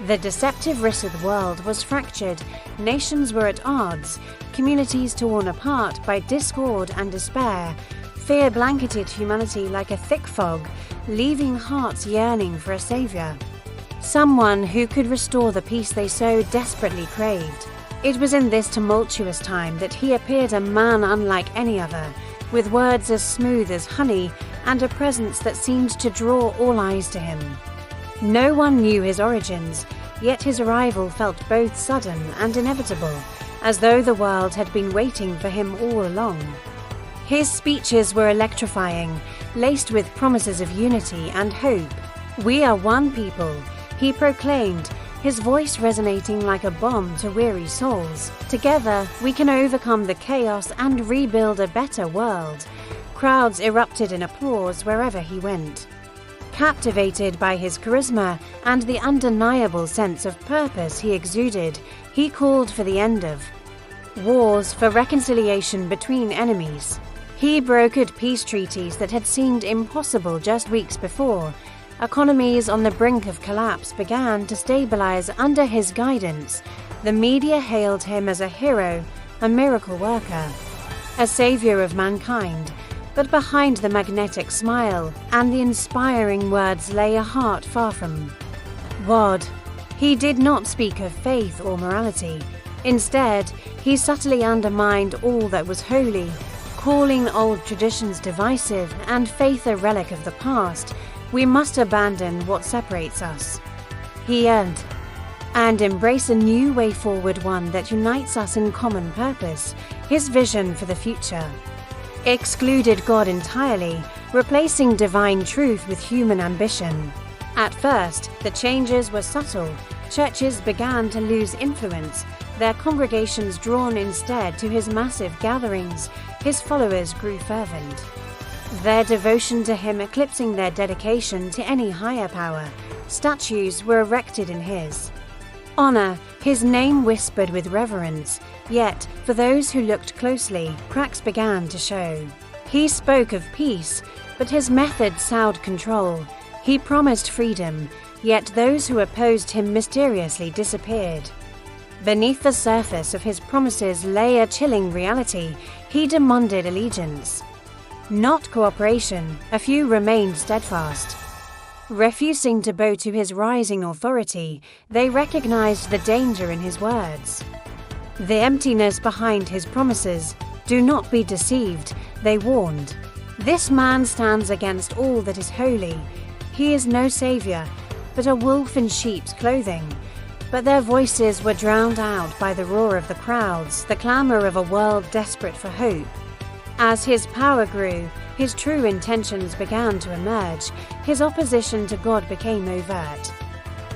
The deceptive Riseth world was fractured, nations were at odds, communities torn apart by discord and despair. Fear blanketed humanity like a thick fog, leaving hearts yearning for a savior. Someone who could restore the peace they so desperately craved. It was in this tumultuous time that he appeared, a man unlike any other, with words as smooth as honey and a presence that seemed to draw all eyes to him. No one knew his origins, yet his arrival felt both sudden and inevitable, as though the world had been waiting for him all along. His speeches were electrifying, laced with promises of unity and hope. "We are one people," he proclaimed, his voice resonating like a bomb to weary souls. "Together, we can overcome the chaos and rebuild a better world." Crowds erupted in applause wherever he went. Captivated by his charisma and the undeniable sense of purpose he exuded, he called for the end of wars, for reconciliation between enemies. He brokered peace treaties that had seemed impossible just weeks before. Economies on the brink of collapse began to stabilize under his guidance. The media hailed him as a hero, a miracle worker, a savior of mankind. But behind the magnetic smile and the inspiring words lay a heart far from God. He did not speak of faith or morality. Instead, he subtly undermined all that was holy, calling old traditions divisive and faith a relic of the past. "We must abandon what separates us," he yearned, "and embrace a new way forward, one that unites us in common purpose." His vision for the future excluded God entirely, replacing divine truth with human ambition. At first, the changes were subtle. Churches began to lose influence, their congregations drawn instead to his massive gatherings. His followers grew fervent, their devotion to him eclipsing their dedication to any higher power. Statues were erected in his honor, his name whispered with reverence. Yet, for those who looked closely, cracks began to show. He spoke of peace, but his method soured control. He promised freedom, yet those who opposed him mysteriously disappeared. Beneath the surface of his promises lay a chilling reality. He demanded allegiance, not cooperation. A few remained steadfast, refusing to bow to his rising authority. They recognized the danger in his words, the emptiness behind his promises. "Do not be deceived," they warned. "This man stands against all that is holy. He is no savior, but a wolf in sheep's clothing." But their voices were drowned out by the roar of the crowds, the clamor of a world desperate for hope. As his power grew, his true intentions began to emerge. His opposition to God became overt,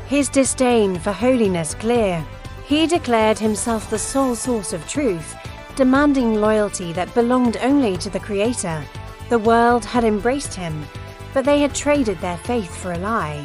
his disdain for holiness clear. He declared himself the sole source of truth, demanding loyalty that belonged only to the Creator. The world had embraced him, but they had traded their faith for a lie.